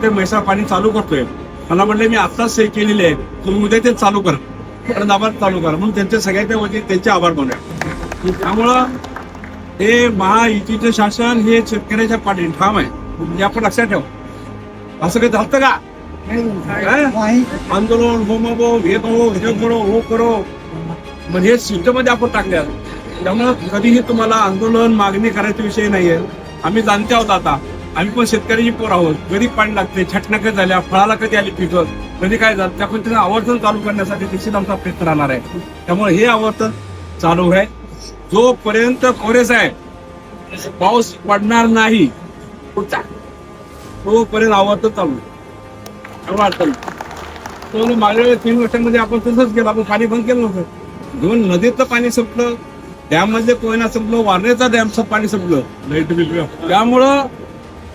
ते म्हैसाळ पाणी चालू करतोय. मला म्हणले मी आत्ताच सही केलेली आहे, तुम्ही उद्या ते चालू करा, परत आभार चालू करा, म्हणून त्यांच्या सगळ्यांच्या वतीने त्यांचे आभार मानूया. त्यामुळं हे महायुतीचं शासन हे शेतकऱ्याच्या पाठी ठाम आहे, हे आपण लक्षात ठेव. असं काही झालं का? आंदोलन हो हे करो हो करो, म्हणजे हे सिस्टममध्ये आपण टाकले. त्यामुळं कधीही तुम्हाला आंदोलन मागणी करायचा विषय नाहीये. आम्ही जाणते आहोत, आता आम्ही पण शेतकऱ्याची पोर आहोत. कधी पाणी लागते, छटण्या कधी झाल्या, फळाला कधी आली पिकं, कधी काय झालं, त्या पण त्याचं आवर्तन चालू करण्यासाठी निश्चित आमचा प्रयत्न राहणार आहे. त्यामुळे हे आवर्तन चालू आहे जोपर्यंत कोरेस आहे, पाऊस पडणार नाही तोपर्यंत आवर्तन चालू आहे. एवढं अडचण तो मागल्या 3 वर्षांमध्ये आपण तसंच केलं. आपण पाणी बंद केलं नव्हतं. दोन नदीतलं पाणी संपलं, डॅम मध्ये कोयना संपलं, वारणेचा डॅमचं पाणी संपलं, लाईट बिल. त्यामुळं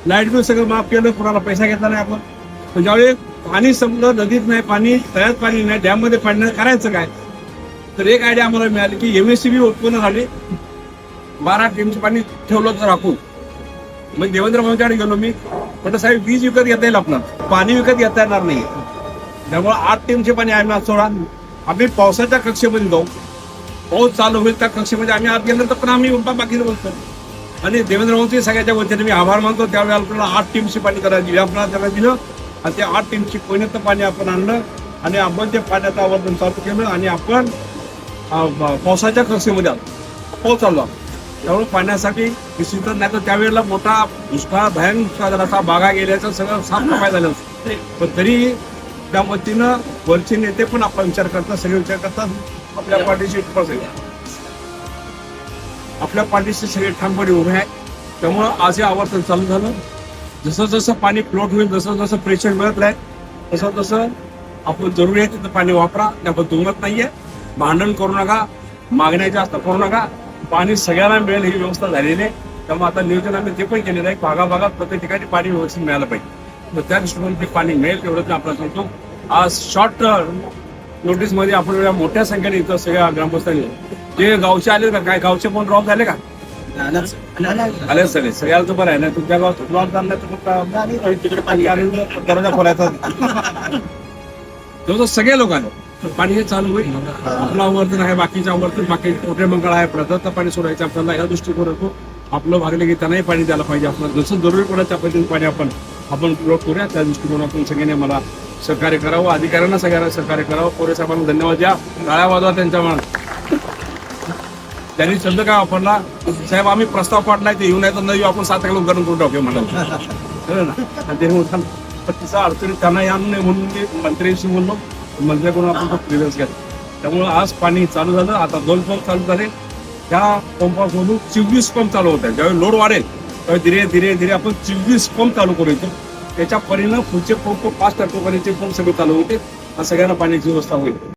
लाईट बिल सगळं माफ केलं, कोणाला पैसा घेतला नाही आपण. ज्यावेळी पाणी संपलं, नदीत नाही पाणी, तळ्यात पाणी नाही, डॅम मध्ये पाणी नाही, करायचं काय? तर एक आयडिया आम्हाला मिळाली की MSCB उत्पन्न झाले, 12 टीमचं पाणी ठेवलं तर राखून. मग देवेंद्र फडणवीसकडे गेलो मी, म्हटलं साहेब वीज विकत घेता येईल आपल्याला, पाणी विकत घेता येणार नाही. त्यामुळे 8 टीमचे पाणी आम्ही सोडा, आम्ही पावसाच्या कक्षेमध्ये जाऊ, पाऊस चालू होईल त्या कक्षेमध्ये आम्ही आत गेल्यानंतर पण आम्ही बाकीचं बोलतो. आणि देवेंद्र फडणवीस सगळ्याच्या वतीने मी आभार मानतो. त्यावेळी आपल्याला 8 टीमची पाणी करायची आपल्याला त्याला दिलं, आणि त्या 8 टीमची कोयनेचं पाणी आपण आणलं आणि आपण ते पाण्याचं आवर्तन चालू केलं, आणि आपण पावसाच्या कक्षेमध्ये आलो, पाऊस चालू आला. त्यामुळे पाण्यासाठी निश्चितच, नाही तर त्यावेळेला मोठा दुष्काळ, भयानक दुष्काळ झाला असा, बागा गेल्याचं सगळं साफ सफाई झालं असतं. पण तरी त्या वतीनं वरचे नेते पण आपला विचार करतात, सगळे विचार करतात, आपल्या पाठीशी आपल्या पाठीशी सगळे ठामपणे उभे आहे. त्यामुळं आज हे आवर्तन चालू झालं. जसं जसं पाणी फ्लोट होईल, जसं जसं प्रेशर मिळत राहील, तसं तसं आपण जरुरी आहे तिथं पाणी वापरा. आपण दुमत नाहीये, भांडण करू नका, मागण्या जास्त करू नका. पाणी सगळ्यांना मिळेल ही व्यवस्था झालेली आहे. त्यामुळे आता नियोजन आम्ही ते पण केलेलं आहे, भागाभागात प्रत्येक ठिकाणी पाणी व्यवस्थित मिळालं पाहिजे. तर त्या दृष्टीने ते पाणी मिळेल तेवढं आपल्याला सांगतो. आज शॉर्ट नोटीस मध्ये आपण एवढ्या मोठ्या संख्येने इथं सगळ्या ग्रामस्थांनी, जे गावचे आले का, काय गावचे पण ड्रॉप झाले का? आले सगळे, सगळ्याला तर बरं आहे ना. तुमच्या गावात ड्रॉप झाला तर फक्त तिकडे पाणी आले, दरवाजा खोलायचा. जवळजवळ सगळे लोक आले, पाणी हे चालू होईल. आपलं आवर्तन आहे, बाकीचं आवर्तन, बाकी मोठे मंगळ आहे, प्रदत्त पाणी सोडायचं आपल्याला. या दृष्टिकोनातून आपलं भागले की त्यांनाही पाणी द्यायला पाहिजे. आपलं जसं जरुरी पडेल त्या पद्धतीने पाणी आपण पुरवठा करूया. त्या दृष्टिकोनातून सगळ्यांनी मला सहकार्य करावं, अधिकाऱ्यांना सगळ्यांना सहकार्य करावं. कोरे साहेबांना धन्यवाद द्या, टाळ्या वाजवा त्यांच्या मनात. त्यांनी शब्द काय वापरला, साहेब आम्ही प्रस्ताव पाडलाय, ते येऊ नये तर न येऊ, आपण 7 किलो गरम करून टाकूया म्हणाला. ना, आणि ते म्हणतात पण तिचा अडचणी त्यांना या नये म्हणून मी मंत्र्यांशी बोललो, मंत्र्याकडून आपण तो क्लिअरन्स घेतला. त्यामुळे आज पाणी चालू झालं. आता 2 पंप चालू झाले, त्या पंपामधून 24 पंप चालू होत आहे. ज्यावेळी लोड वाढेल त्यावेळी धीरे धीरे धीरे आपण 24 पंप चालू करू येतो. त्याच्या परिणाम पुढचे पंप 5 टक्केपर्यंतचे पंप सगळे चालू होते, सगळ्यांना पाण्याची व्यवस्था होईल.